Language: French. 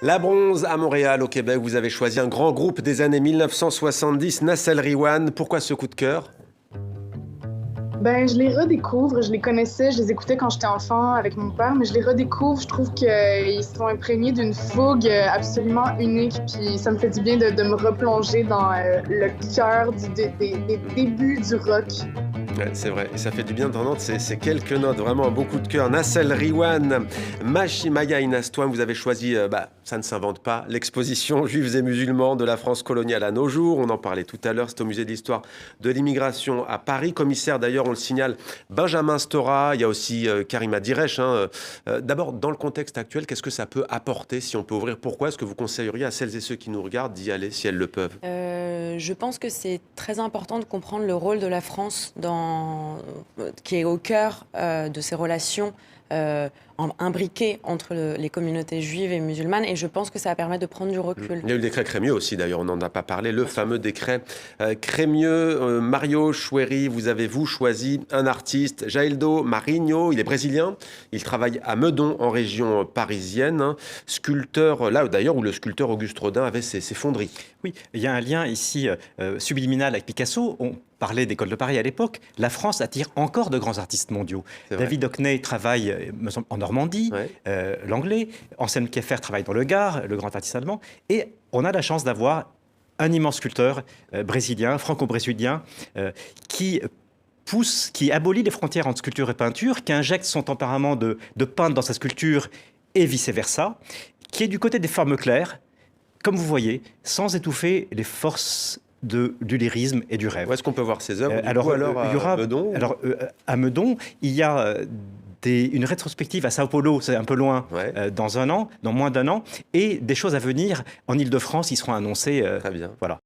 La Bronze à Montréal, au Québec, vous avez choisi un grand groupe des années 1970, Nassel Riwan. Pourquoi ce coup de cœur? Ben, je les redécouvre. Je les connaissais, je les écoutais quand j'étais enfant avec mon père, mais je les redécouvre. Je trouve qu'ils sont imprégnés d'une fougue absolument unique. Puis ça me fait du bien de me replonger dans le cœur des débuts du rock. Ouais, c'est vrai, et ça fait du bien d'entendre ces quelques notes, vraiment un beau coup de cœur. Nassel Riwan, Mashimaya Inastouane, vous avez choisi, ça ne s'invente pas, l'exposition Juifs et musulmans de la France coloniale à nos jours. On en parlait tout à l'heure, c'est au musée de l'histoire de l'immigration à Paris. Commissaire d'ailleurs, on le signale, Benjamin Stora, il y a aussi Karima Diresh. D'abord, dans le contexte actuel, qu'est-ce que ça peut apporter si on peut ouvrir? Pourquoi est-ce que vous conseilleriez à celles et ceux qui nous regardent d'y aller si elles le peuvent? Je pense que c'est très important de comprendre le rôle de la France qui est au cœur de ces relations imbriquées entre les communautés juives et musulmanes. Et je pense que ça va permettre de prendre du recul. Il y a eu le décret Crémieux aussi, d'ailleurs, on n'en a pas parlé, le fameux décret Crémieux. Mario Choueiri, vous choisi un artiste, Jaildo Marinho, il est brésilien, il travaille à Meudon, en région parisienne, sculpteur, là d'ailleurs où le sculpteur Auguste Rodin avait ses fonderies. Oui, il y a un lien ici subliminal avec Picasso. On parlait d'École de Paris à l'époque. La France attire encore de grands artistes mondiaux. David Hockney travaille me semble, en Normandie, l'anglais. Anselme Kiefer travaille dans le Gard, le grand artiste allemand. Et on a la chance d'avoir un immense sculpteur brésilien, franco-brésilien, qui abolit les frontières entre sculpture et peinture, qui injecte son tempérament de peintre dans sa sculpture et vice-versa, qui est du côté des formes claires, comme vous voyez, sans étouffer les forces du lyrisme et du rêve. Où est-ce qu'on peut voir ces œuvres à Meudon, il y a une rétrospective à Sao Paulo, c'est un peu loin, dans moins d'un an, et des choses à venir en Île-de-France, ils seront annoncés. Très bien. Voilà.